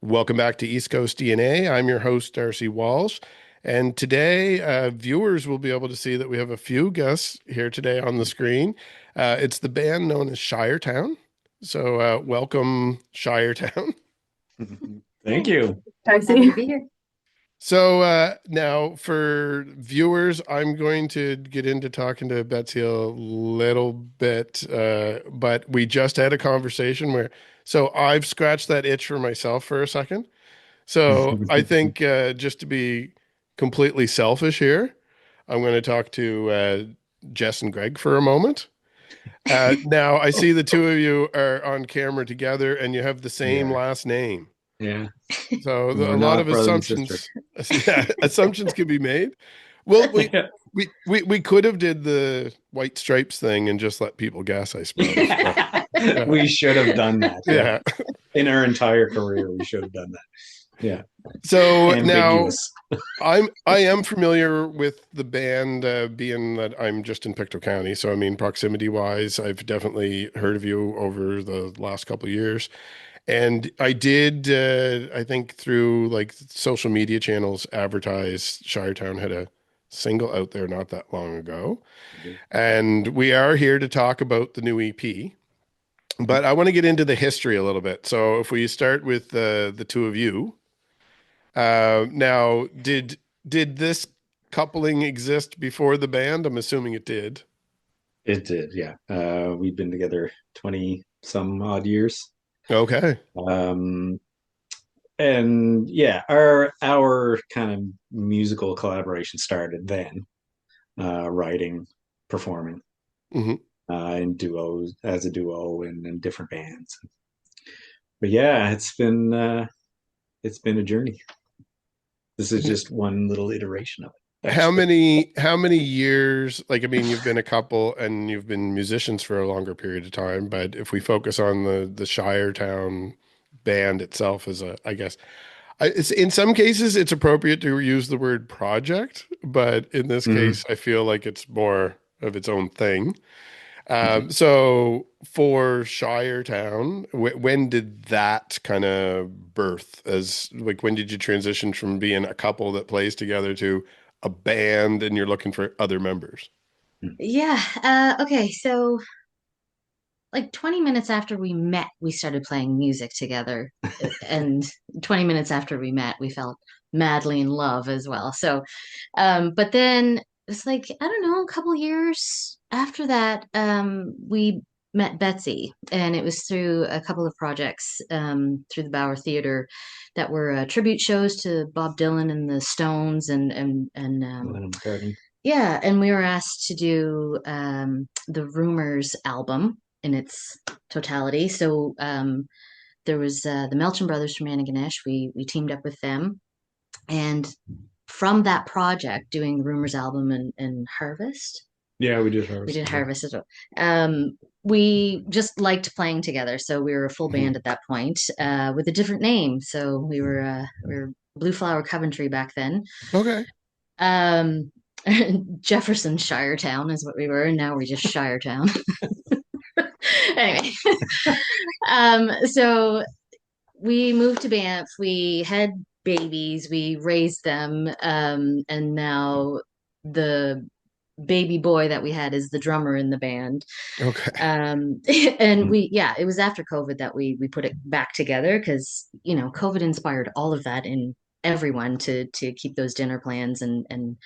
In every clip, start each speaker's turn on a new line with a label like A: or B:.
A: Welcome back to East Coast DNA. I'm your host, Darcy Walsh. And today, viewers will be able to see that we have a few guests here today on the screen. It's the band known as Shiretown. So, welcome, Shiretown.
B: Thank you.
C: Happy to be here.
A: So, now for viewers, I'm going to get into talking to Betsy a little bit, but we just had a conversation so I've scratched that itch for myself for a second. So I think just to be completely selfish here, I'm going to talk to Jess and Greg for a moment. Now I see the two of you are on camera together, and you have the same
B: Yeah,
A: last name.
B: yeah.
A: So
B: We're
A: a lot
B: not
A: of
B: brother and sister.
A: assumptions, yeah, assumptions can be made. Well, we could have did the white stripes thing and just let people guess, I suppose. But,
B: Yeah. We should have done that. Yeah.
A: yeah.
B: In our entire career, we should have done that. Yeah.
A: So now
B: Ambiguous.
A: I am familiar with the band, being that I'm just in Pictou County. So I mean, proximity wise, I've definitely heard of you over the last couple of years. And I did, I think through like social media channels, advertise Shiretown had a single out there not that long ago. And we are here to talk about the new EP. But I want to get into the history a little bit. So if we start with the two of you, now did this coupling exist before the band? I'm assuming it did.
B: It did, yeah. We've been together 20 some odd years.
A: Okay.
B: Um, and yeah, our kind of musical collaboration started then, writing, performing,
A: Hmm.
B: in duos as a duo and in different bands. But yeah, it's been a journey. This is just one little iteration of it,
A: How
B: actually.
A: many years, like I mean, you've been a couple and you've been musicians for a longer period of time, but if we focus on the Shiretown band itself as a, I guess it's in some cases it's appropriate to use the word project, but in this
B: Mhm.
A: case I feel like it's more of its own thing. So for Shiretown, when did that kind of birth? As like, when did you transition from being a couple that plays together to a band and you're looking for other members?
C: Yeah. Okay. So, like 20 minutes after we met, we started playing music together. And 20 minutes after we met, we felt madly in love as well. So, but then it's like, I don't know, a couple years after that, we met Betsy, and it was through a couple of projects, through the Bauer Theater that were tribute shows to Bob Dylan and the Stones
B: Lennon McCartney.
C: yeah, and we were asked to do the Rumors album in its totality. So there was the Melton Brothers from Antigonish. We teamed up with them, and from that project, doing the Rumors album and Harvest,
B: Yeah, we did
C: we
B: ours
C: did
B: together.
C: Harvest as well. We just liked playing together, so we were a full
A: Mhm.
C: band at that point, with a different name. So we were Blue Flower Coventry back then.
A: Okay.
C: Um, Jefferson Shiretown is what we were, and now we're just Shiretown. Anyway, so we moved to Banff. We had babies. We raised them, and now the baby boy that we had is the drummer in the band.
A: Okay.
C: Um, and yeah, it was after COVID that we put it back together because COVID inspired all of that in everyone to keep those dinner plans and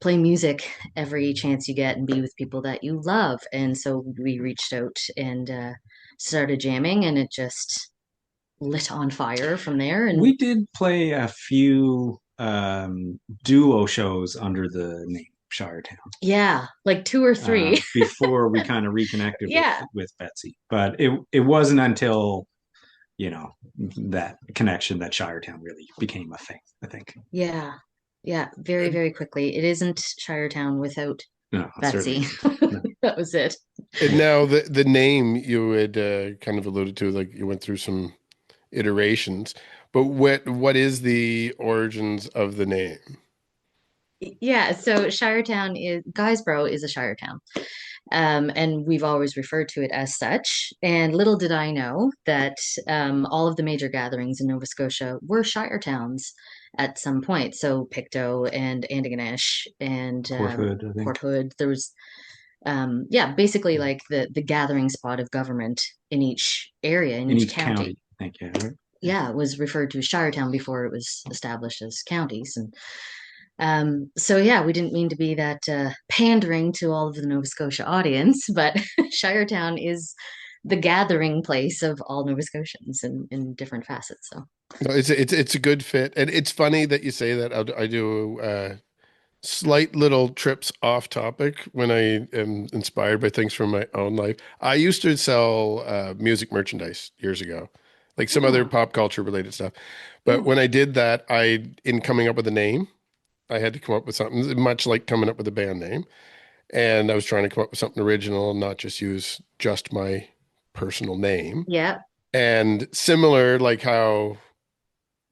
C: play music every chance you get and be with people that you love. And so we reached out and started jamming, and it just lit on fire from there. And
B: We did play a few duo shows under the name Shiretown,
C: yeah, like two or three.
B: before we kind of reconnected with
C: Yeah,
B: with Betsy. But it wasn't until you know that connection that Shiretown really became a thing, I think.
C: yeah, yeah, very, very quickly. It isn't Shiretown without
B: No, it certainly
C: Betsy.
B: isn't. No.
C: That was it.
A: And now the name you had kind of alluded to, like you went through some iterations, but what is the origins of the name?
C: Yeah, so Shiretown is Guysborough is a Shire town. And we've always referred to it as such. And little did I know that all of the major gatherings in Nova Scotia were shire towns at some point. So Pictou and Antigonish and
B: Port Hood, I think.
C: Port Hood. There was, yeah, basically like the gathering spot of government in each area, in
B: In
C: each
B: each
C: county.
B: county, I think, yeah, right?
C: Yeah, it was referred to as Shiretown before it was established as counties. And so yeah, we didn't mean to be that pandering to all of the Nova Scotia audience, but Shiretown is the gathering place of all Nova Scotians in different facets. So
A: No, it's a good fit, and it's funny that you say that. I do slight little trips off topic when I am inspired by things from my own life. I used to sell music merchandise years ago, like some other
C: oh,
A: pop culture related stuff. But
C: yeah,
A: when I did that, in coming up with a name, I had to come up with something much like coming up with a band name. And I was trying to come up with something original and not just use just my personal name.
C: yeah,
A: And similar, like how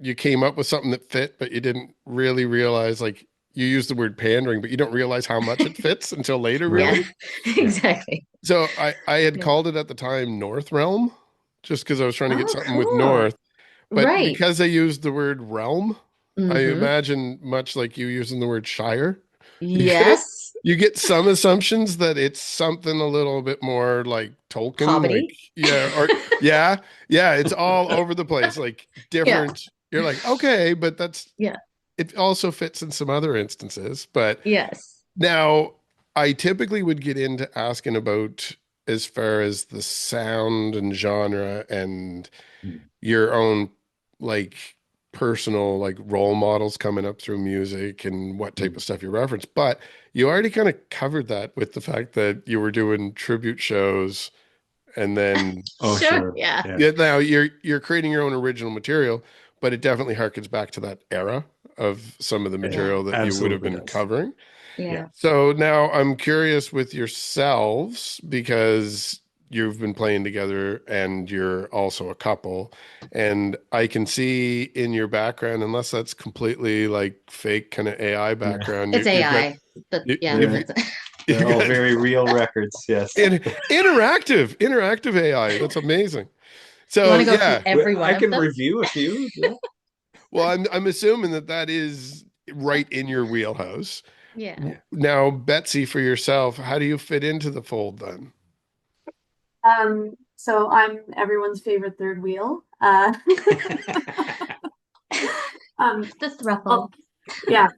A: you came up with something that fit, but you didn't really realize, like, you use the word pandering, but you don't realize how much it fits until later,
B: Right.
C: yeah,
A: really.
B: Yeah.
C: exactly.
A: So I had
C: Yeah.
A: called it at the time North Realm, just because I was trying to get
C: Oh,
A: something with
C: cool.
A: North. But
C: Right.
A: because I used the word realm, I
C: Mm-hmm.
A: imagine much like you using the word shire, you get
C: Yes.
A: you get some assumptions that it's something a little bit more like Tolkien, like,
C: Hobbity.
A: yeah, or yeah, yeah, it's all over the place, like
C: Yeah.
A: different. You're like, okay, but that's
C: Yeah.
A: it also fits in some other instances. But
C: Yes.
A: now I typically would get into asking about as far as the sound and genre and
B: Mm.
A: your own like personal like role models coming up through music and what type
B: Mm.
A: of stuff you reference. But you already kind of covered that with the fact that you were doing tribute shows and then
B: Oh,
C: Sure.
B: sure.
C: Yeah.
B: Yeah.
A: yeah, now you're creating your own original material, but it definitely harkens back to that era of some of the
B: It
C: Yeah.
A: material that you would have
B: absolutely
A: been
B: does.
A: covering.
B: Yeah.
C: Yeah.
A: So now I'm curious with yourselves because you've been playing together and you're also a couple. And I can see in your background, unless that's completely like fake kind of AI
B: Yeah.
A: background,
C: It's
A: you've got
C: AI. But
A: you,
C: yeah,
A: you've
B: They're
C: that's
A: you've
B: they're all
A: got
B: very real records. Yes.
A: interactive AI. That's amazing.
C: you
A: So
C: want to go through
A: yeah,
C: every
B: I
C: one of
B: can
C: them?
B: review a few. Yeah.
A: well, I'm assuming that that is right in your wheelhouse.
C: Yeah.
A: Now, Betsy, for yourself, how do you fit into the fold then?
D: So I'm everyone's favorite third wheel.
C: The
D: Oh,
C: thruple.
D: yeah.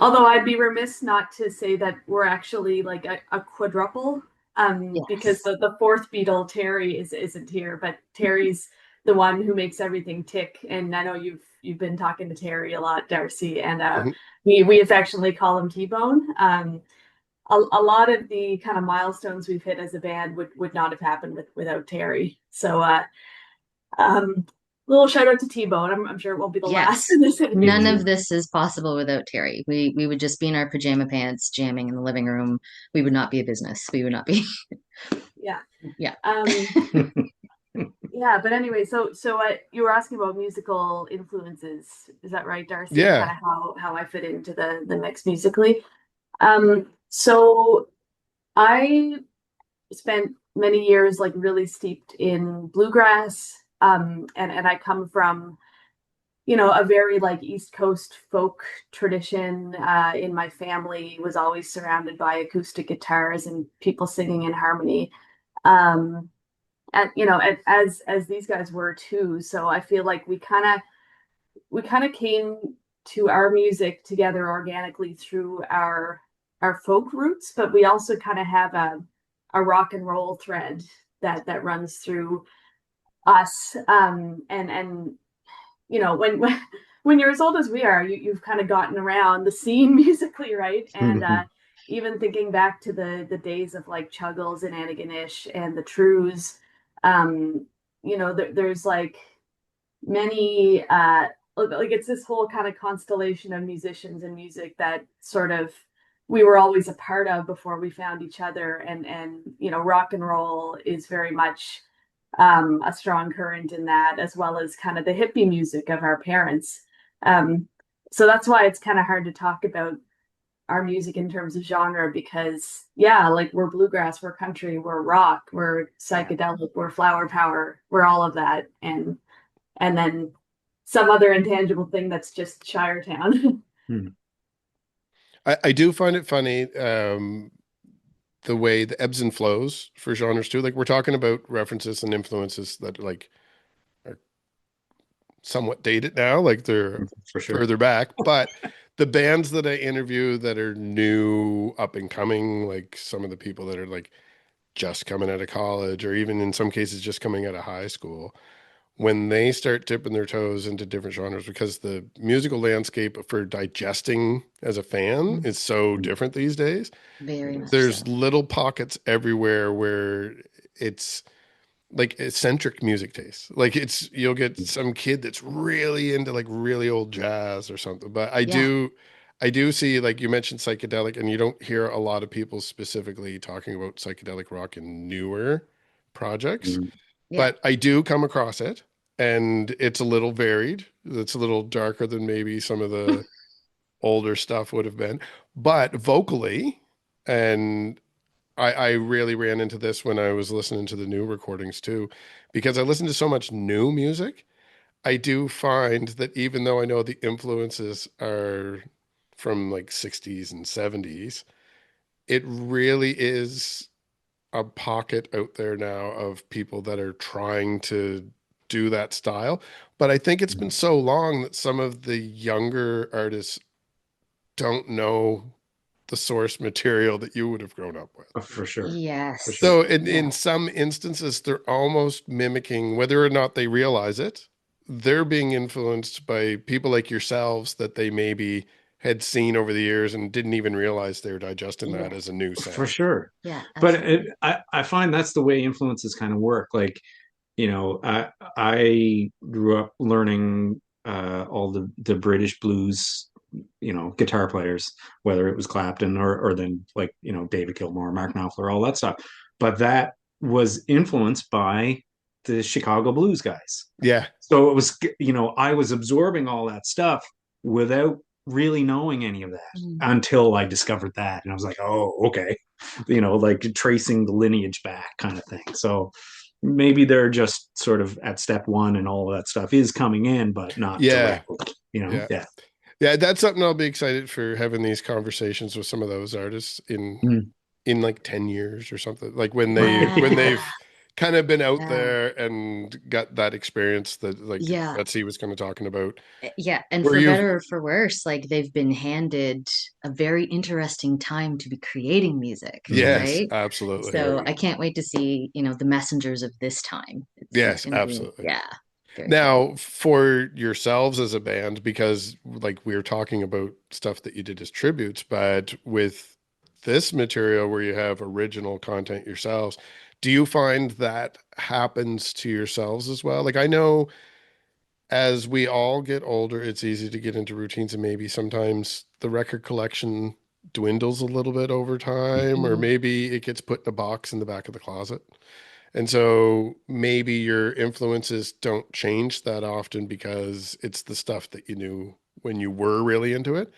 D: Although I'd be remiss not to say that we're actually like a quadruple. Because
C: Yes.
D: the fourth Beatle, Terry, isn't here, but Terry's the one who makes everything tick. And I know you've been talking to Terry a lot, Darcy, and
A: Mhm.
D: we affectionately call him T-Bone. A lot of the kind of milestones we've hit as a band would not have happened without Terry. So little shout out to T-Bone. I'm sure it won't be the last
C: Yes.
D: in this
C: None
D: interview.
C: of this is possible without Terry. We would just be in our pajama pants jamming in the living room. We would not be a business. We would not be.
D: Yeah.
C: Yeah.
D: Yeah, but anyway, so you were asking about musical influences. Is that right, Darcy? And kind
A: Yeah.
D: of how I fit into the mix musically. So I spent many years like really steeped in bluegrass. And I come from, a very like East Coast folk tradition. In my family was always surrounded by acoustic guitars and people singing in harmony. Um, and as these guys were too. So I feel like we kind of came to our music together organically through our folk roots, but we also kind of have a rock and roll thread that runs through us. And when you're as old as we are, you've kind of gotten around the scene musically, right? And even thinking back to the days of like Chuggles and Antigonish and the Trues, there's like many like it's this whole kind of constellation of musicians and music that sort of we were always a part of before we found each other. And rock and roll is very much a strong current in that, as well as kind of the hippie music of our parents. um, so that's why it's kind of hard to talk about our music in terms of genre, because yeah, like we're bluegrass, we're country, we're rock, we're psychedelic, we're flower power, we're all of that, and then some other intangible thing that's just Shiretown.
B: Hmm.
A: I do find it funny, the way the ebbs and flows for genres too. Like we're talking about references and influences that like are somewhat dated now, like they're
B: For sure.
A: further back. But the bands that I interview that are new, up and coming, like some of the people that are like just coming out of college, or even in some cases just coming out of high school, when they start dipping their toes into different genres, because the musical landscape for digesting as a fan is so different these days.
C: Very much
A: There's
C: so.
A: little pockets everywhere where it's like eccentric music tastes. Like you'll get some kid that's really into like really old jazz or something. But
C: Yeah.
A: I do see, like you mentioned psychedelic, and you don't hear a lot of people specifically talking about psychedelic rock in newer projects,
B: Mhm.
C: Yeah.
A: but I do come across it, and it's a little varied. It's a little darker than maybe some of the older stuff would have been, but vocally, and I really ran into this when I was listening to the new recordings too, because I listen to so much new music. I do find that even though I know the influences are from like 60s and 70s, it really is a pocket out there now of people that are trying to do that style. But I think it's been so long that some of the younger artists don't know the source material that you would have grown up with.
B: For sure. For
C: Yes.
B: sure.
A: So
C: Yeah.
A: in some instances, they're almost mimicking, whether or not they realize it, they're being influenced by people like yourselves that they maybe had seen over the years and didn't even realize they were digesting that
C: Yeah.
A: as a new
B: For
A: sound.
B: sure.
C: Yeah.
B: But
C: Absolutely.
B: I find that's the way influences kind of work. Like, I grew up learning all the British blues, guitar players, whether it was Clapton or then like, David Gilmour, Mark Knopfler, all that stuff. But that was influenced by the Chicago blues guys.
A: Yeah.
B: So it was, I was absorbing all that stuff without really knowing any of that until I discovered that. And I was like, oh, okay. Like tracing the lineage back kind of thing. So maybe they're just sort of at step one and all of that stuff is coming in, but not
A: Yeah.
B: directly,
A: Yeah.
B: Yeah.
A: Yeah. That's something I'll be excited for, having these conversations with some of those artists
B: Mm.
A: in like 10 years or something. Like when
C: Wow.
A: they've kind of been out
C: Yeah.
A: there and got that experience that like
C: Yeah.
A: Betsy was kind of talking about.
C: Yeah. And
A: Where
C: for
A: you've
C: better or for worse, like they've been handed a very interesting time to be creating music,
B: Mhm.
A: Yes,
C: right?
A: absolutely.
C: So I can't wait to see, the messengers of this time. It's
A: Yes,
C: gonna be,
A: absolutely.
C: yeah, very cool.
A: Now, for yourselves as a band, because like we were talking about stuff that you did as tributes, but with this material where you have original content yourselves, do you find that happens to yourselves as well? Like I know as we all get older, it's easy to get into routines, and maybe sometimes the record collection dwindles a little bit over time, or
C: Mhm.
A: maybe it gets put in a box in the back of the closet. And so maybe your influences don't change that often because it's the stuff that you knew when you were really into it.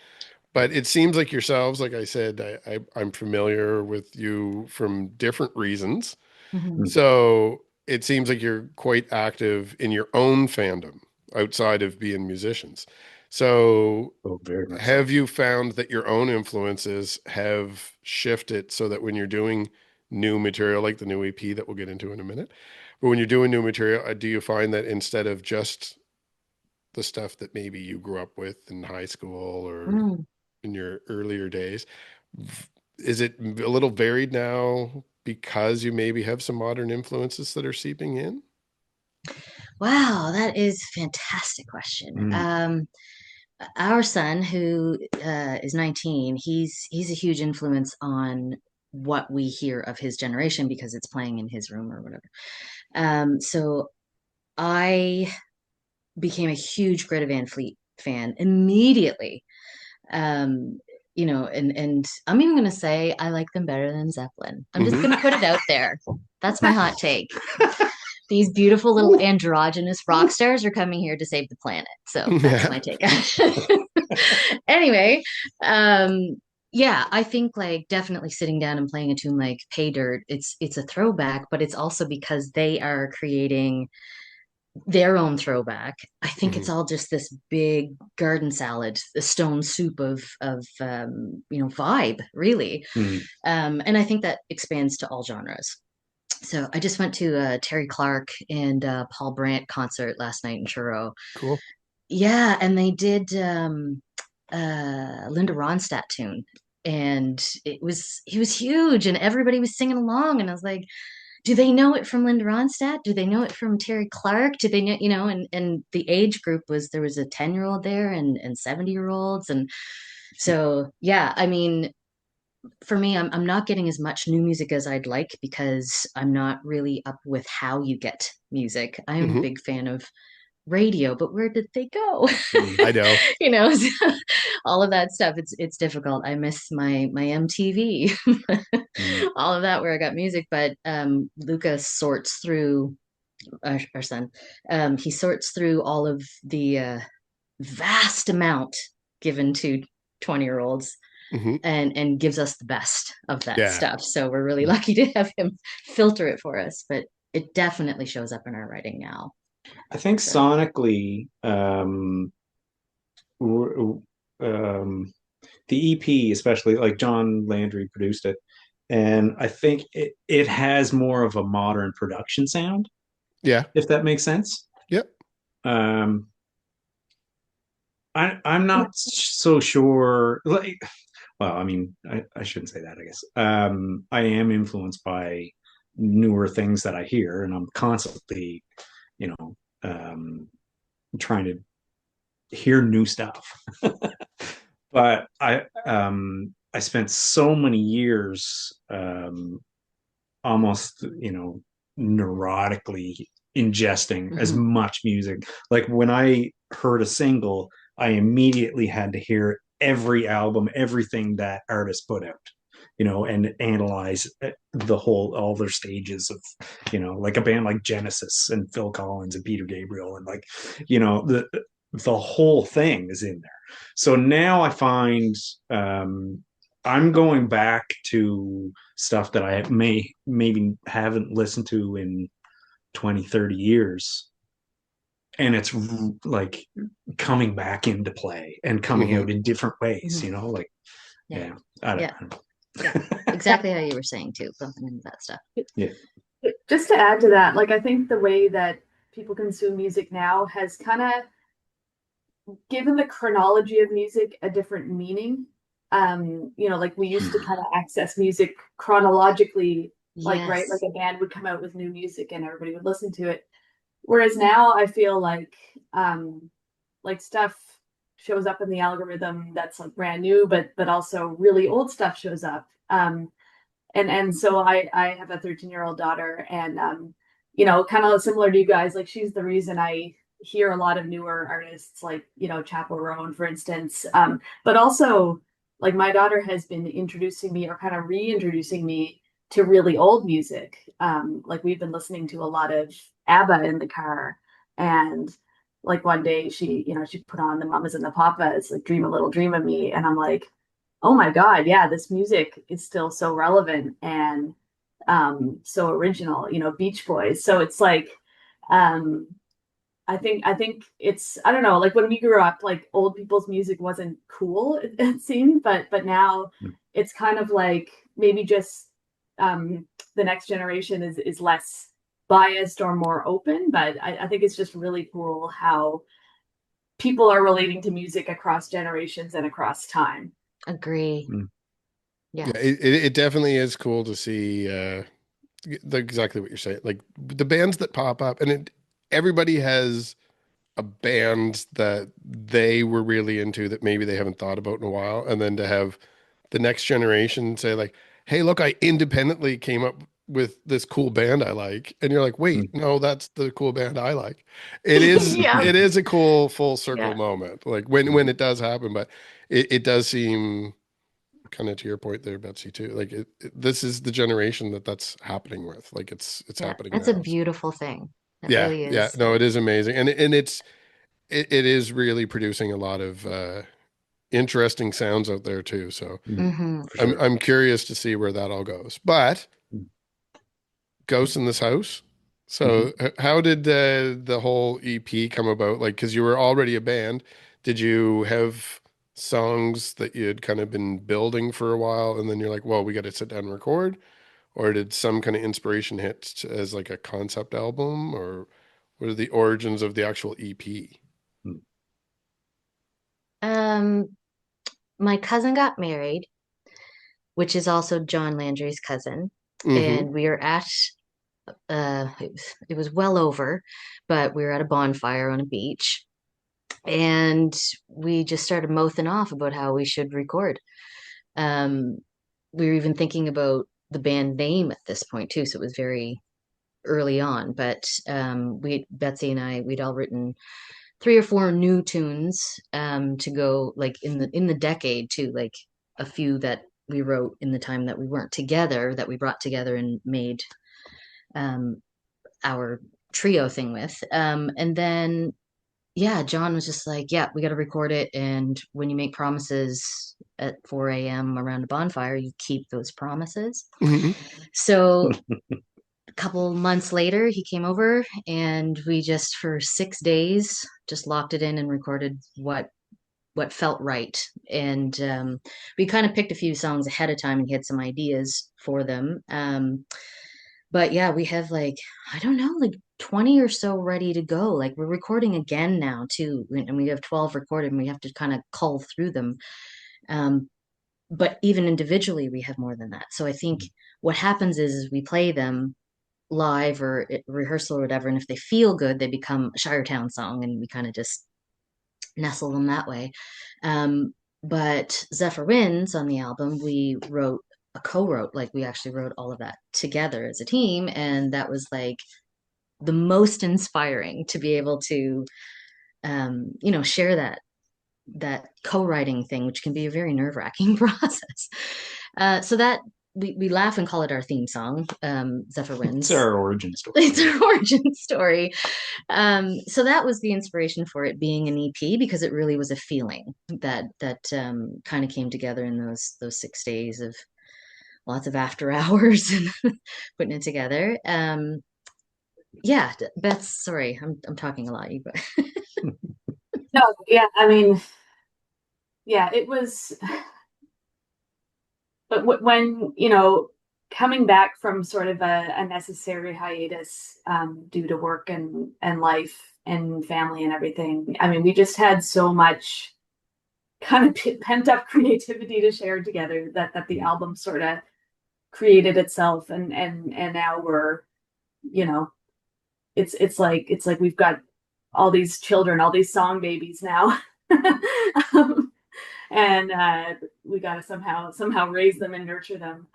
A: But it seems like yourselves, like I said, I'm familiar with you from different reasons.
C: Mhm.
B: Mm.
A: So it seems like you're quite active in your own fandom outside of being musicians. So
B: Oh, very much so.
A: have you found that your own influences have shifted so that when you're doing new material, like the new EP that we'll get into in a minute, but when you're doing new material, do you find that instead of just the stuff that maybe you grew up with in high school or
C: Mm.
A: in your earlier days, is it a little varied now because you maybe have some modern influences that are seeping in?
C: Wow, that is a fantastic question.
B: Mm.
C: Our son, who is 19, he's a huge influence on what we hear of his generation because it's playing in his room or whatever. So I became a huge Greta Van Fleet fan immediately. Um, and I'm even gonna say I like them better than Zeppelin. I'm just
A: Hmm.
C: gonna put it out there. That's my hot take. These beautiful little androgynous rock stars are coming here to save the planet. So that's
A: Yeah.
C: my take. Anyway, um, Yeah, I think like definitely sitting down and playing a tune like Pay Dirt, it's a throwback, but it's also because they are creating their own throwback. I think
A: Hmm.
C: it's all just this big garden salad, the stone soup of vibe, really.
B: Mm.
C: And I think that expands to all genres. So I just went to a Terry Clark and Paul Brandt concert last night in Truro.
A: Cool.
C: Yeah, and they did Linda Ronstadt tune. And it was huge and everybody was singing along. And I was like, do they know it from Linda Ronstadt? Do they know it from Terry Clark? Do they know, and the age group there was a 10-year-old there and 70-year-olds. And so, yeah, I mean, for me, I'm not getting as much new music as I'd like because I'm not really up with how you get music. I am a
A: Hmm.
C: big fan of radio, but where did they go?
B: Mm.
A: I know.
C: All of that stuff. It's difficult. I miss my MTV,
B: Mm.
C: all of that where I got music. But Lucas sorts through our son. He sorts through all of the vast amount given to 20-year-olds
A: Hmm.
C: and gives us the best of that
A: Yeah.
C: stuff. So we're really lucky to have him filter it for us. But it definitely shows up in our writing now.
B: I think
C: So
B: sonically, w- the EP, especially like Jon Landry produced it, and I think it has more of a modern production sound,
A: Yeah.
B: if that makes sense.
A: Yep.
B: Um, I'm not so sure. Like, well, I mean, I shouldn't say that, I guess. I am influenced by newer things that I hear, and I'm constantly, you know, trying to hear new stuff. But I spent so many years almost, neurotically ingesting as
C: mhm.
B: much music. Like when I heard a single, I immediately had to hear every album, everything that artist put out, and analyze all their stages of, like a band like Genesis and Phil Collins and Peter Gabriel, and like, the whole thing is in there. So now I find I'm going back to stuff that I maybe haven't listened to in 20, 30 years. And it's like coming back into play and coming
A: Hmm.
B: out in different ways,
C: Mhm.
B: like,
C: Yeah.
B: yeah, I don't,
C: Yeah. Yeah. Exactly how you were saying too, bumping into that stuff.
B: yeah.
D: Just to add to that, like I think the way that people consume music now has kind of given the chronology of music a different meaning. Like we used to kind of access music chronologically, like right, like
C: Yes.
D: a band would come out with new music and everybody would listen to it. Whereas now I feel like stuff shows up in the algorithm that's like brand new, but also really old stuff shows up. And so I have a 13-year-old daughter, and kind of similar to you guys, like she's the reason I hear a lot of newer artists, like Chappell Roan, for instance. But also, like my daughter has been introducing me or kind of reintroducing me to really old music. Like we've been listening to a lot of ABBA in the car, and like one day she put on the Mamas and the Papas, like Dream a Little Dream of Me, and I'm like, oh my God, yeah, this music is still so relevant and so original, Beach Boys. So it's like um I think it's, I don't know, like when we grew up, like old people's music wasn't cool, it seemed, but now it's kind of like maybe just the next generation is less biased or more open, but I think it's just really cool how people are relating to music across generations and across time.
C: Agree.
B: Mm.
A: Yeah,
C: Yes.
A: it definitely is cool to see exactly what you're saying. Like the bands that pop up, and everybody has a band that they were really into that maybe they haven't thought about in a while, and then to have the next generation say like, "Hey, look, I independently came up with this cool band I like," and you're like, "Wait,
B: Mm.
A: no, that's the cool band I like." It is
C: Yeah.
A: it is a cool full circle
C: Yeah.
A: moment, like when it does happen, but it does seem kind of to your point there, Betsy, too. Like this is the generation that's happening with. Like it's
C: Yeah.
A: happening
C: That's a
A: now. So,
C: beautiful thing. It
A: yeah,
C: really
A: yeah.
C: is.
A: No, it is amazing, and it is really producing a lot of interesting sounds out there too. So
B: For sure.
A: I'm curious to see where that all goes. But Ghosts in this House. So how did the whole EP come about? Like, because you were already a band, did you have songs that you had kind of been building for a while, and then you're like, well, we got to sit down and record? Or did some kind of inspiration hit as like a concept album, or what are the origins of the actual EP?
C: My cousin got married, which is also Jon Landry's cousin,
A: Mm-hmm.
C: and we were at it was well over, but we were at a bonfire on a beach, and we just started mouthing off about how we should record. Um, we were even thinking about the band name at this point too, so it was very early on. But Betsy and I, we'd all written 3 or 4 new tunes to go like in the decade too, like a few that we wrote in the time that we weren't together, that we brought together and made um, our trio thing with. And then yeah, Jon was just like, yeah, we got to record it. And when you make promises at 4 a.m. around a bonfire, you keep those promises.
A: Mm-hmm.
C: So a couple months later, he came over and we just, for 6 days, just locked it in and recorded what felt right. And we kind of picked a few songs ahead of time and he had some ideas for them. But yeah, we have like, I don't know, like 20 or so ready to go. Like we're recording again now too. And we have 12 recorded and we have to kind of cull through them. Um, but even individually, we have more than that. So I think what happens is we play them live or at rehearsal or whatever. And if they feel good, they become a Shiretown song and we kind of just nestle them that way. But Zephyr Winds on the album, we wrote a co-wrote, like we actually wrote all of that together as a team. And that was like the most inspiring to be able to, share that co-writing thing, which can be a very nerve-wracking process. So that we laugh and call it our theme song, Zephyr Winds.
B: It's our origin story.
C: It's our origin story. So that was the inspiration for it being an EP because it really was a feeling that kind of came together in those 6 days of lots of after hours and putting it together. Yeah, Beth, sorry, I'm talking a lot.
D: No, yeah, I mean, yeah, it was. But when, coming back from sort of a necessary hiatus due to work and life and family and everything, I mean, we just had so much kind of pent up creativity to share together that the album sort of created itself, and now we're, it's like we've got all these children, all these song babies now. And we got to somehow raise them and nurture them.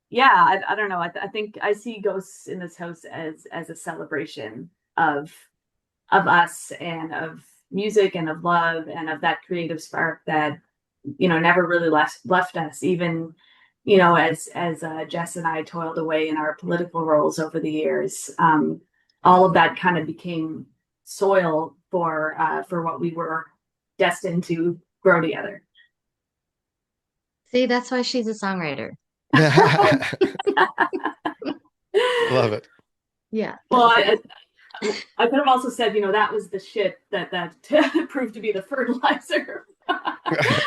D: Yeah, I don't know. I think I see Ghosts in this House as a celebration of us and of music and of love and of that creative spark that never really left us. Even as Jess and I toiled away in our political roles over the years, all of that kind of became soil for what we were destined to grow together.
C: See, that's why she's a songwriter.
A: Love it.
C: Yeah.
D: Well, I could have also said, that was the shit that proved to be the fertilizer.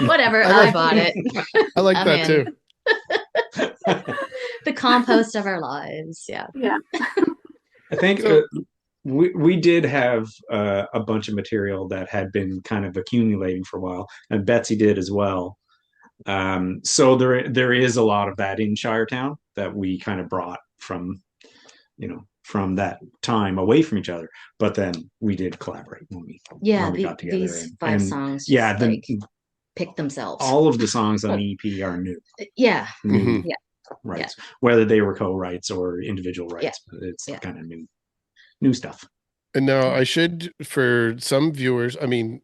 C: Whatever, I bought it.
A: I like that too.
C: The compost of our lives. Yeah.
D: Yeah.
B: I think we did have a bunch of material that had been kind of accumulating for a while, and Betsy did as well. So there is a lot of that in Shiretown that we kind of brought from that time away from each other. But then we did collaborate when we got together.
C: These five songs pick themselves.
B: All of the songs on the EP are new.
C: Yeah.
B: New
C: rights,
B: whether they were co-writes or individual rights. It's kind of new stuff.
A: And now I should, for some viewers, I mean,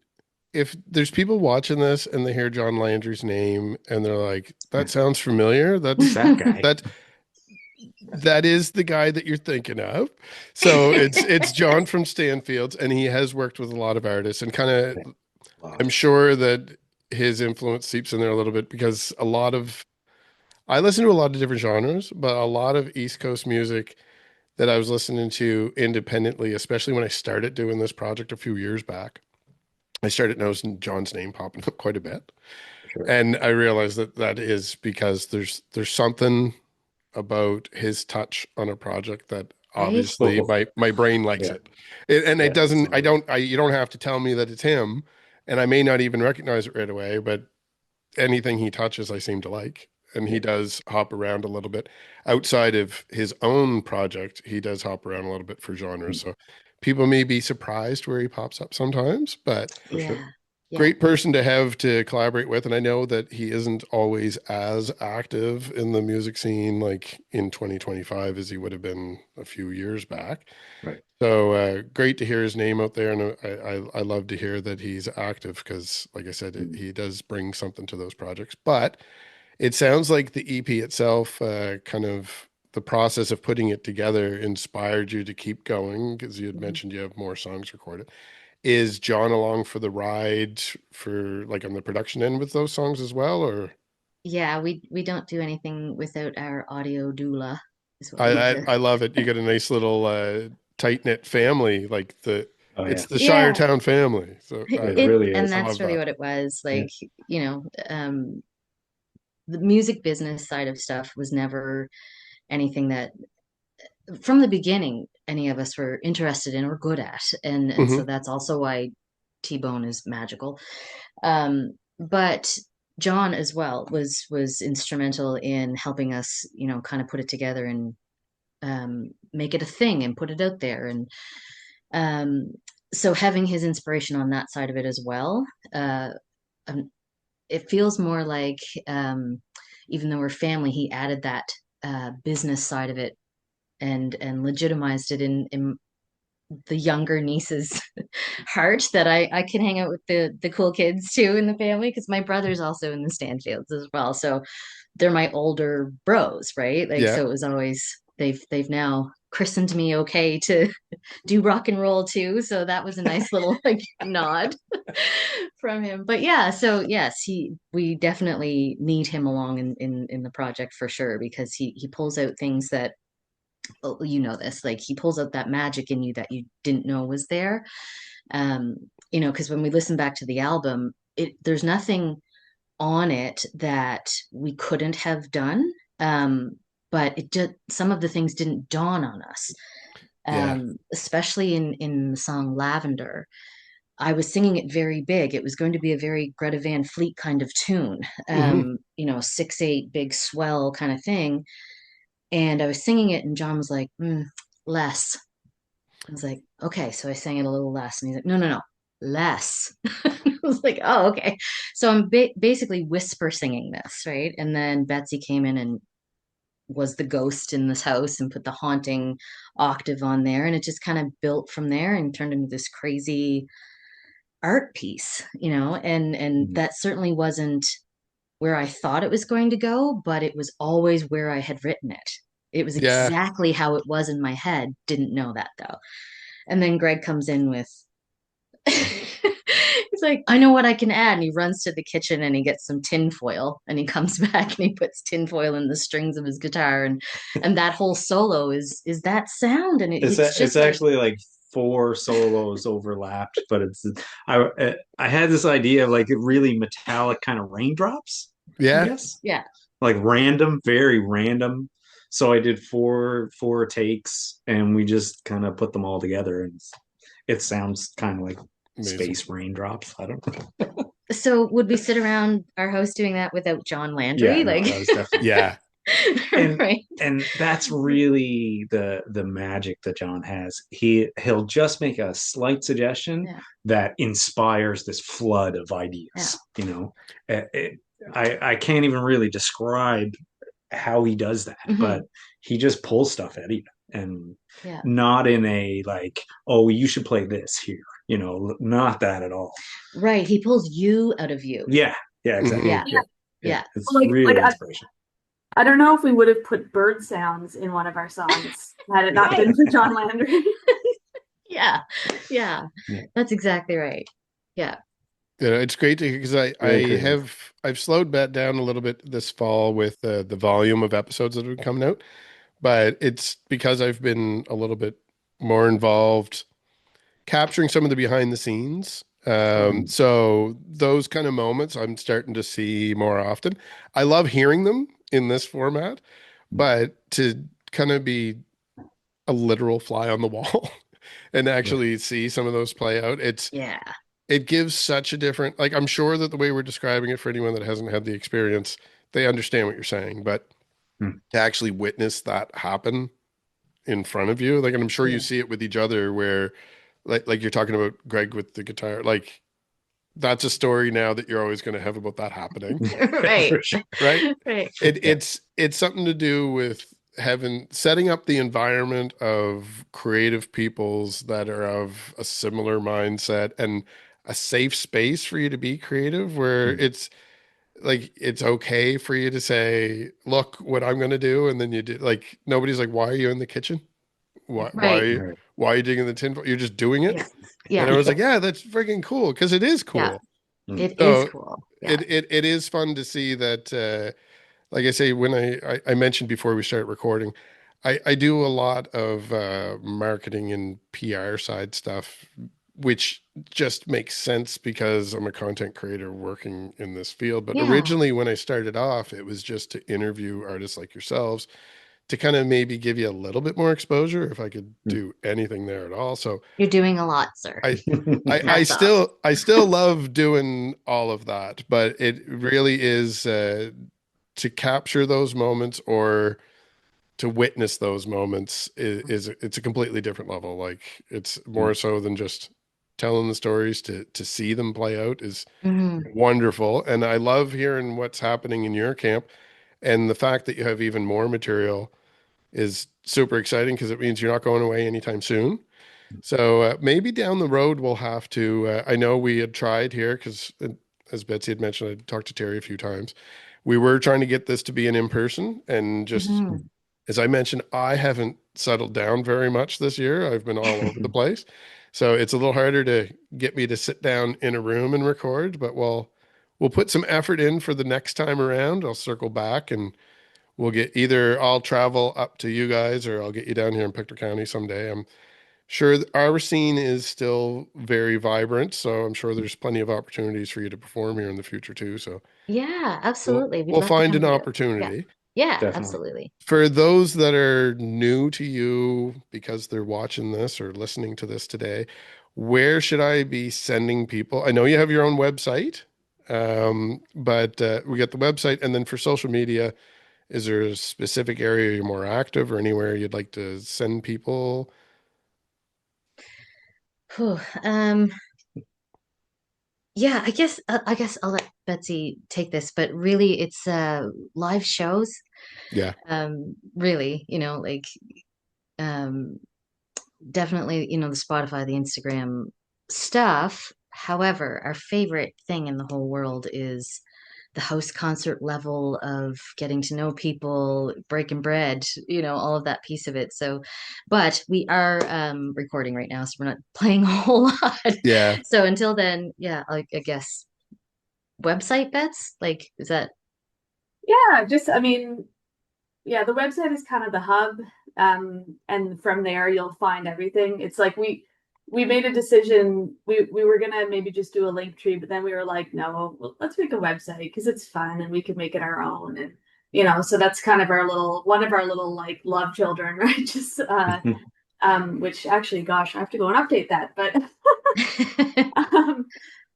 A: if there's people watching this and they hear Jon Landry's name and they're like, that sounds familiar. That's
B: that guy.
A: That is the guy that you're thinking of. So it's Jon from Stanfields, and he has worked with a lot of artists and kind of I'm sure that his influence seeps in there a little bit because I listen to a lot of different genres, but a lot of East Coast music that I was listening to independently, especially when I started doing this project a few years back, I started noticing John's name popping up quite a bit.
B: Sure.
A: And I realized that that is because there's something about his touch on a project that
C: Right?
A: obviously my brain likes
B: Yeah.
A: it. And it
B: Yeah,
A: doesn't,
B: absolutely.
A: you don't have to tell me that it's him, and I may not even recognize it right away, but anything he touches, I seem to like. And he
B: Yeah.
A: does hop around a little bit outside of his own project. He does hop around a little bit for genres. So people may be surprised where he pops up sometimes, but
B: For sure.
C: Yeah. Yeah.
A: great person to have to collaborate with. And I know that he isn't always as active in the music scene like in 2025 as he would have been a few years back.
B: Right.
A: So great to hear his name out there. And I love to hear that he's active because, like I said, he does bring something to those projects. But it sounds like the EP itself, kind of the process of putting it together inspired you to keep going because you had
C: Mhm.
A: mentioned you have more songs recorded. Is John along for the ride for like on the production end with those songs as well? Or
C: Yeah, we don't do anything without our audio doula, is what we
A: I
C: like
A: I,
C: to.
A: I love it. You got a nice little tight-knit family, like
B: Oh
A: it's
B: yeah.
A: the
C: Yeah.
A: Shiretown family. So
B: It
C: It
B: really
C: and
B: is.
A: I
C: that's
A: love
C: really
A: that.
C: what it was.
B: Yeah.
C: Like, you know, the music business side of stuff was never anything that from the beginning any of us were interested in or good at. And so
A: Hmm.
C: that's also why T-Bone is magical. But John as well was instrumental in helping us, you know, kind of put it together and make it a thing and put it out there. And um, so having his inspiration on that side of it as well, uh, um, it feels more like even though we're family, he added that business side of it and legitimized it in the younger niece's heart that I can hang out with the cool kids too in the family because my brother's also in the Stanfields as well. So they're my older bros, right? Like
A: Yeah.
C: so it was always they've now christened me okay to do rock and roll too. So that was a nice little like nod from him. But yeah, so yes, we definitely need him along in the project for sure because he pulls out things that oh, you know this like he pulls out that magic in you that you didn't know was there. um you know, because when we listen back to the album, there's nothing on it that we couldn't have done. But it did, some of the things didn't dawn on us.
A: Yeah.
C: Especially in the song Lavender. I was singing it very big. It was going to be a very Greta Van Fleet kind of tune,
A: Hmm.
C: you know, 6/8 big swell kind of thing. And I was singing it, and John was like, less. I was like, okay. So I sang it a little less. And he's like, no, no, no, less. I was like, oh, okay. So I'm basically whisper singing this, right? And then Betsy came in and was the ghost in this house and put the haunting octave on there. And it just kind of built from there and turned into this crazy art piece, you know? And
B: Mhm.
C: that certainly wasn't where I thought it was going to go, but it was always where I had written it. It was
A: Yeah.
C: exactly how it was in my head. Didn't know that though. And then Greg comes in with he's like, I know what I can add. And he runs to the kitchen and he gets some tin foil and he comes back and he puts tin foil in the strings of his guitar. And that whole solo is that sound. And it's
B: It's
C: just like,
B: actually like four solos overlapped, but I had this idea of like really metallic kind of raindrops, I
A: Yeah.
B: guess.
C: yeah,
B: Like random, very random. So I did four takes and we just kind of put them all together and it sounds kind of like
A: Amazing.
B: space raindrops. I don't know.
C: so would we sit around our house doing that without Jon
B: Yeah,
C: Landry?
B: no,
C: Like,
B: that was definitely
A: Yeah.
B: and
C: right.
B: and that's really the magic that John has. He'll just make a slight suggestion
C: Yeah.
B: that inspires this flood of
C: Yeah.
B: ideas. You know, I can't even really describe how he does that,
C: Hmm.
B: but he just pulls stuff at you and
C: Yeah.
B: not in a like, oh, you should play this here. You know, not that at all.
C: Right. He pulls you out of you.
B: Yeah, yeah, exactly.
A: Hmm.
C: Yeah.
B: Yeah, yeah.
C: Yeah.
B: It's
D: Like
B: really inspirational.
D: I don't know if we would have put bird sounds in one of our songs had it not been for Jon Landry.
C: Yeah. Yeah.
B: Yeah.
C: That's exactly right. Yeah.
A: Yeah, it's great to because
B: Very creative.
A: I've slowed that down a little bit this fall with the volume of episodes that have been coming out, but it's because I've been a little bit more involved capturing some of the behind the scenes.
B: Mm.
A: So those kind of moments I'm starting to see more often. I love hearing them in this format, but to kind of be a literal fly on the wall and
B: Yeah.
A: actually see some of those play out,
C: Yeah.
A: it gives such a different, like, I'm sure that the way we're describing it for anyone that hasn't had the experience, they understand what you're saying, but
B: Mm.
A: to actually witness that happen in front of you, like, and I'm sure you
C: Yeah.
A: see it with each other where like you're talking about Greg with the guitar, like that's a story now that you're always going to have about that happening,
B: Yeah,
C: Right.
B: for sure.
A: right?
C: Right.
A: It,
B: Yeah.
A: it's something to do with having setting up the environment of creative peoples that are of a similar mindset and a safe space for you to be creative where
B: Mm.
A: it's like it's okay for you to say, look what I'm going to do, and then you do, like, nobody's like, why are you in the kitchen,
C: Right.
B: Right.
A: why are you digging the tin, you're just doing it.
C: Yeah.
A: And
C: Yeah.
A: I was like, yeah, that's freaking cool because it is
C: Yeah.
A: cool.
B: Mm.
C: It is
A: So
C: cool. Yeah.
A: it is fun to see that like I say, when I mentioned before we start recording, I do a lot of marketing and PR side stuff, which just makes sense because I'm a content creator working in this field. But
C: Yeah.
A: originally, when I started off, it was just to interview artists like yourselves to kind of maybe give you a little bit more exposure if I could
B: Mm.
A: do anything there at all. So
C: You're doing a lot, sir.
A: I
C: Hats off.
A: I still love doing all of that, but it really is to capture those moments or to witness those moments is it's a completely different level. Like it's more
B: Mm.
A: so than just telling the stories, to see them play out is
C: Mhm.
A: wonderful. And I love hearing what's happening in your camp, and the fact that you have even more material is super exciting because it means you're not going away anytime soon. So maybe down the road we'll have to. I know we had tried here because, as Betsy had mentioned, I talked to Terry a few times. We were trying to get this to be an in person, and just
C: Mhm.
A: as I mentioned, I haven't settled down very much this year. I've been all over the place, so it's a little harder to get me to sit down in a room and record. But we'll put some effort in for the next time around. I'll circle back and we'll get either I'll travel up to you guys or I'll get you down here in Pictou County someday. I'm sure our scene is still very vibrant, so I'm sure there's plenty of opportunities for you to perform here in the future too. So
C: Yeah,
A: we'll
C: absolutely. We'd
A: we'll
C: love to
A: find
C: come
A: an
C: to you. Yeah.
A: opportunity.
C: Yeah,
B: Definitely.
C: absolutely.
A: For those that are new to you because they're watching this or listening to this today, where should I be sending people? I know you have your own website, but we got the website, and then for social media, is there a specific area you're more active or anywhere you'd like to send people?
C: Whew. Yeah, I guess I'll let Betsy take this, but really it's live shows.
A: Yeah,
C: Really, like um definitely, the Spotify, the Instagram stuff. However, our favorite thing in the whole world is the house concert level of getting to know people, breaking bread, all of that piece of it. So, but we are recording right now, so we're not playing a whole lot.
A: yeah,
C: So until then, yeah, I guess website bets, like, is that
D: Yeah, just I mean, yeah, the website is kind of the hub. And from there you'll find everything. It's like we made a decision. We were gonna maybe just do a link tree, but then we were like, no, well, let's make a website because it's fun and we can make it our own. And so that's kind of our little one of our little like love children, right? Just which actually, gosh, I have to go and update that. But um,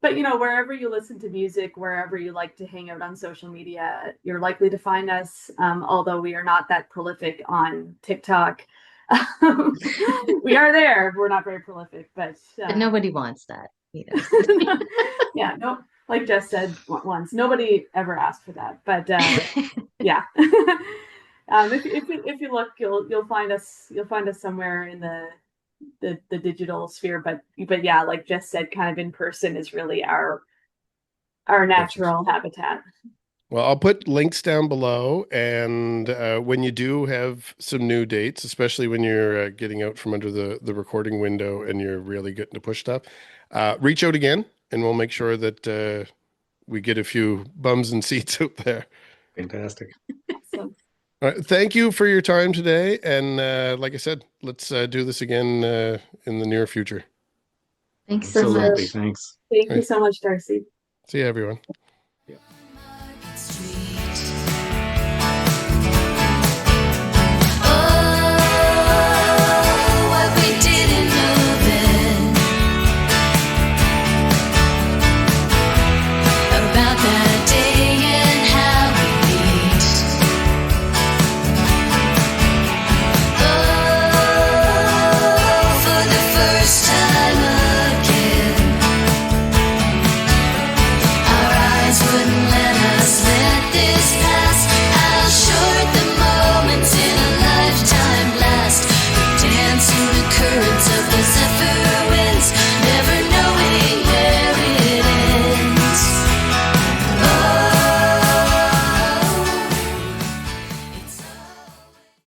D: but wherever you listen to music, wherever you like to hang out on social media, you're likely to find us. Although we are not that prolific on TikTok, we are there. We're not very prolific, but
C: but nobody wants that,
D: yeah, no, like Jess said once, nobody ever asked for that. But yeah, if you look, you'll find us. You'll find us somewhere in the digital sphere. But yeah, like Jess said, kind of in person is really our
A: perfect.
D: natural habitat.
A: Well, I'll put links down below, and when you do have some new dates, especially when you're getting out from under the recording window and you're really getting to push stuff, reach out again. and we'll make sure that we get a few bums and seats out there.
B: Fantastic.
D: So,
A: All right, thank you for your time today, and like I said, let's do this again in the near future.
C: Thanks so
B: Absolutely.
C: much.
B: Thanks.
D: thank you so much, Darcy.
A: See you, everyone.
B: Yeah.